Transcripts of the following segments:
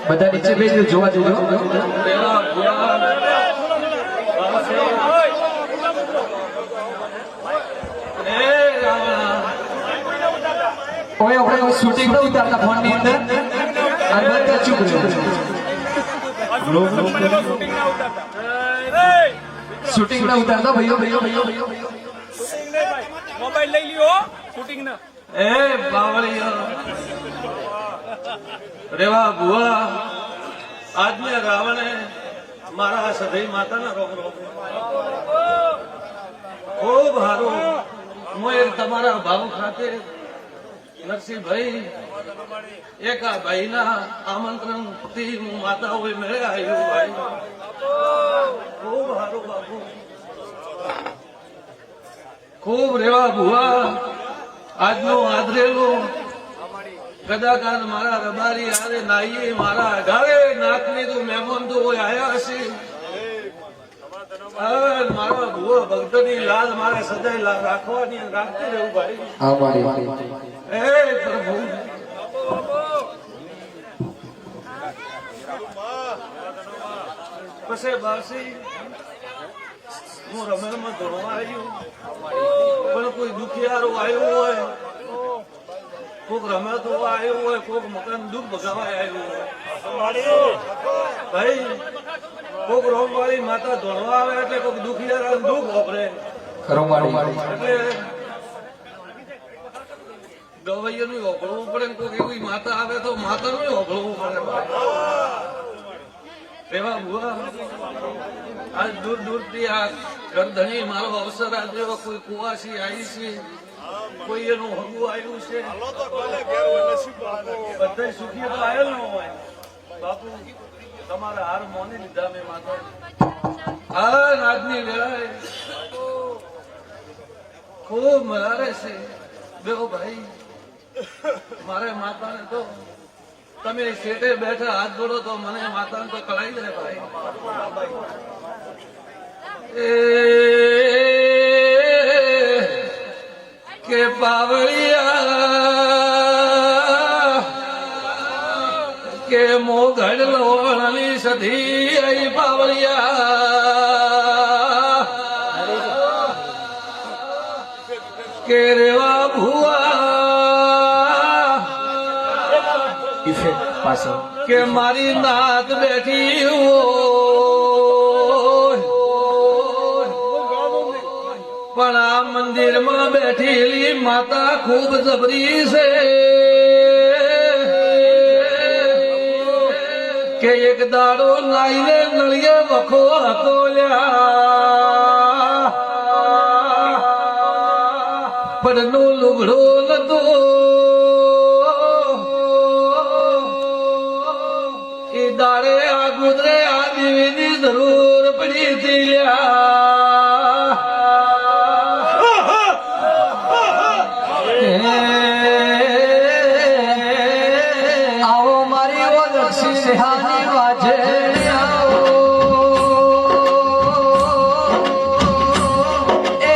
બધા નીચે બેસી જોવા જોજો ઓય ઓય શૂટિંગ ન ઉતારતા ફોન ની અંદર આ બધા ચૂપ રહો શૂટિંગ ના ઉતારતા ભાઈઓ મોબાઈલ લઈ લ્યો શૂટિંગ ના એ બાવળિયા રેવા ભુવા આજને રાવણે મારા સધઈ માતાના રોગ ખૂબ સારું હું એક તમારા ભાવ ખાતે નરસિંહભાઈ એક આ ભાઈના આમંત્રણ થી હું માતા હોય મેળે આવ્યું ભાઈ ખૂબ સારું બાપુ ખૂબ રેવા ભુવા આજનો આદરેલો કદાચ મારા રબારી આરે નાઈએ મારા અઢારે નાકની તો મહેમાન તો આયા હશે મારા ભુવા ભક્તની લાલ મારે સદાય રાખવાની રાખતી રહેવું ભાઈ એ પ્રભુ પછી બાસી હું રમેલમાં ધોવા આવ્યું પણ કોઈ દુખિયારો આવ્યો હોય કોક રમે તો આવ્યો હોય કોક મકાન દુઃખ ભગાવા આવ્યું હોય ભાઈ કોક રોમવાળી માતા ધોળવા આવે એટલે કોક દુખિયારા દુઃખ વાપરે એટલે ગવૈયાનું ઓગળવું પડે કોઈક એવી માતા આવે તો માતાનું ઓગળવું પડે એવા ભુવા આજ દૂર દૂરથી આ ગરધણી મારો અવસર આ જેવો કોઈ કુવાસી આવી છે કોઈ એનું હગું આવ્યું છે બધા સુખી તો આવેલ ન હોય બાપુ તમારા હાર મોની લીધા મેં માતા આ આજની વેળાએ ખૂબ મરારે છે બેહો ભાઈ મારે માતાને તો તમે શેઠે બેઠા હાથ જોડો તો મને માતાને તો કળાઈ જાય ભાઈ કે પાવળિયા કે મોઘડ લોણની સધી આઈ પાવળિયા કે રેવા ભુવા કે મારી નાત બેઠી પણ આ મંદિરમાં બેઠેલી માતા ખૂબ જબરી છે કે એક દાડો નાઈને નળિયે વખો હકોલ્યા પણ નો લુગડો નતો એ દાડે આ ગુજરે આ દેવીની જરૂર પડી હતી આવો મારી ઓ દક્ષિણ હાની વાજે એ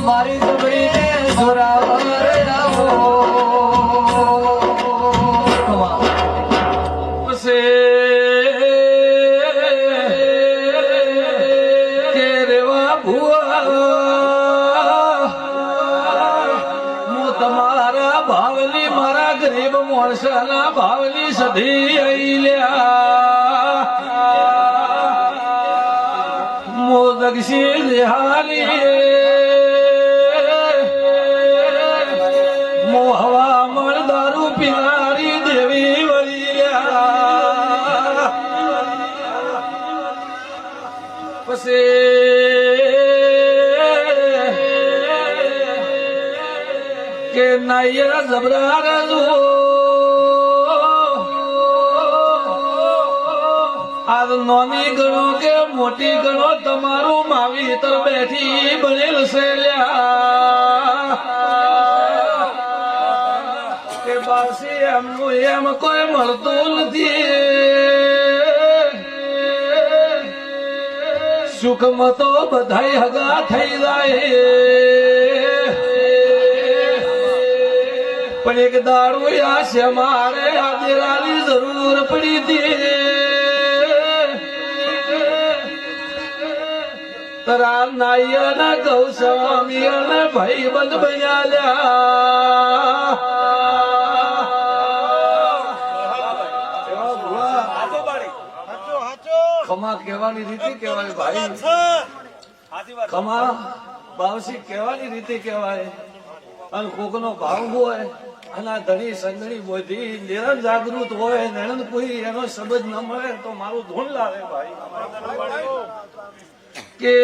મારી જબરીને જોરાવર આવો કે રેવા ભુવા હું તમારા ભાવની મારા ગરીબ માણસના ભાવની સધી આઈલ્યા મો દક્ષિણ દેહાની મો હવા મળ દારૂ પીનારી દેવી વળીલ્યા કે નૈયા જબરા રજો આજ નોની ગણો કે મોટી ગણો તમારું માવીતર બેઠી બનેલ છે કે બાસી એમનું એમ કોઈ મળતું નથી સુખમાં તો બધાય હગા થઈ જાય પણ એક દાડો યા છે મારે આજે રાની જરૂર પડી હતી તરા નાયના ગૌસ્વામી અને ભાઈ બંધ બન્યા ખમા કહેવાની રીતિ કહેવાય ભાઈ ખમા બાવસી કહેવાની રીતિ કહેવાય અને કોકનો ભાવ હોય અને આ ધણી સંગણી બોધી નિરંત જાગૃત હોય નણંદ કોઈ એનો શબ્દ ન મળે તો મારું ધૂણ લાવે ભાઈ કે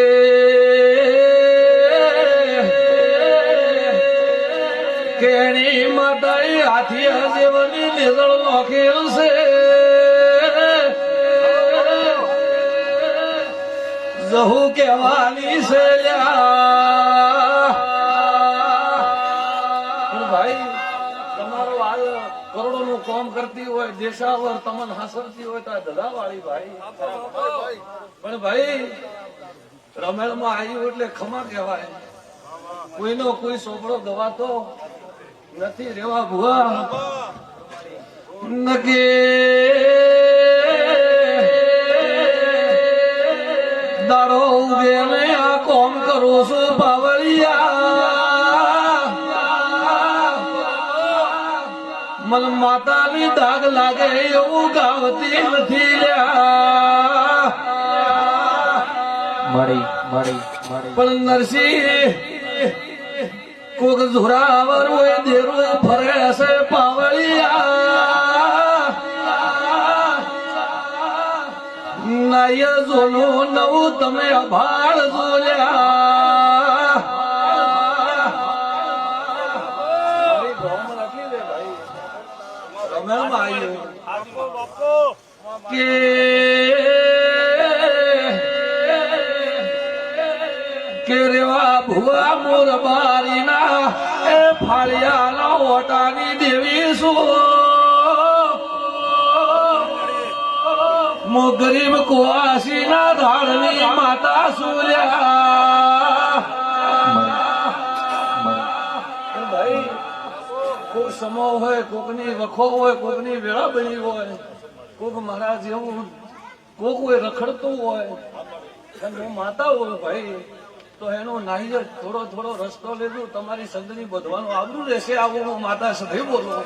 કેણી માતાએ હાથી હજેવની નિઝળ નોખેલ છે જહુ કહેવાની છે ભાઈ તમારો હાલ કરોડો નું કામ કરતી હોય દેશાવર તમને હાસરતી હોય તો આ ધધાવાળી ભાઈ પણ ભાઈ રમેણમાં આવ્યું એટલે ખમા કહેવાય કોઈનો કોઈ સોપડો ગવાતો નથી રેવા ભુવા નકે દાડો ઉગે ને આ કોમ કરું છું બાવળિયા મન માતાની દાગ લાગે એવું ગાવતી નથી લ્યા પણ નરસિંહ કોક ઝુરાવર હોય દેરું ફરે છે પાવળિયા નાય જોનું નવું તમે અભાળ જોલ્યા કે કે રેવા ભુવા મોર બારીના એ ફાળિયાના ઓટાની દેવી શું મો ગરીબ કુવાસી ના ધાડની માતા સુર્યા ભાઈ કોક સમો હોય કોકની વખો હોય કોકની વેળા બની હોય કોક મારા જેવું કોક હોય રખડતું હોય હું માતા હોય ભાઈ તો એનો નાહી થોડો થોડો રસ્તો લેજો તમારી સંગની બધવાનું આબરું રહેશે આવું હું માતા સભે બોલું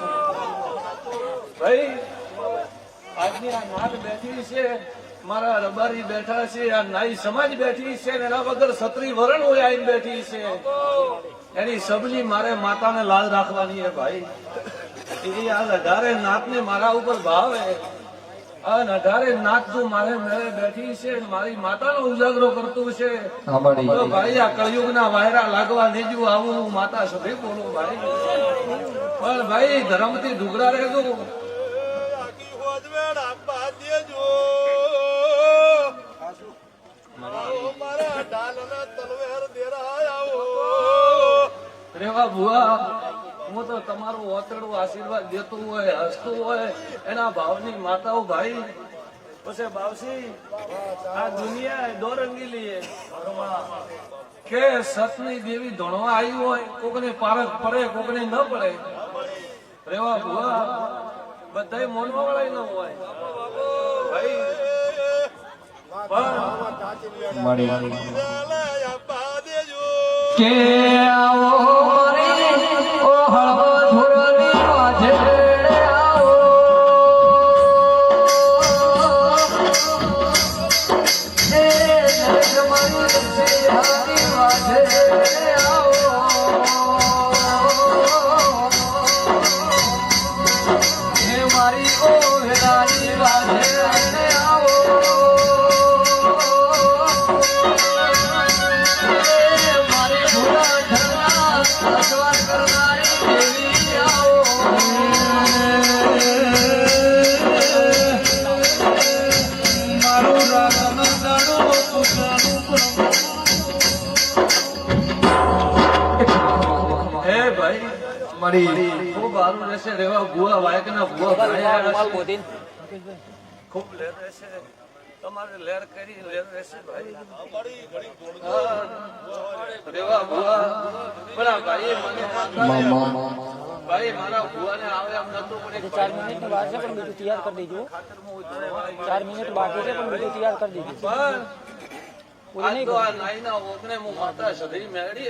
ભાઈ આજની આ નાગ બેઠી છે મારા રબારી બેઠા છે આ નાઈ સમાજ બેઠી છે એના વગર છત્રી વરણ હોય આવીને બેઠી છે એની સબની મારે માતાને લાજ રાખવાની છે ભાઈ એ આ 18 નાતને મારા ઉપર ભાવે અને 18 નાત તું મારે મેળે બેઠી છે મારી માતાનો ઉજાગરો કરતું છે તો ભાઈ આ કળિયુગના વાયરા લાગવા દેજો આવું હું માતા સભે બોલું ભાઈ પણ ભાઈ ધર્મથી દુગરા રહેજો રેવા ભુવા હું તો તમારું ઓતરડું આશીર્વાદ દેતું હોય હસતું હોય એના ભાવની માતાઓ ભાઈ પછી બાવસી આ દુનિયા દોરંગીલી કે સતની દેવી ધોણવા આવી હોય કોકને પારખ પડે કોકને ન પડે રેવા ભુવા બધા મોનવા વાળા ન હોય ભાઈ કે આવો ઓ હળવો ધુરની વાજે આવો એ જગમની સિંહાની વાજે આવો હે મારી ઓ વેલાની વાજે આવો ખૂબ સારું રહેશે રેવા ભુવા વાયકના ભુવા ખૂબ લેર રહેશે તમારે લેર કરી લેર રહેશે ભાઈ રેવા ભુવા પણ ભાઈ મને ભાઈ મારા ભુવાને આવે એમ નતું પણ એક 4 મિનિટની વાર છે પણ બીજું તૈયાર કરી દેજો 4 મિનિટ બાકી છે પણ બીજું તૈયાર કરી દેજો પણ આ તો આ નાઈના ઓગણે હું માતા સધી મેળી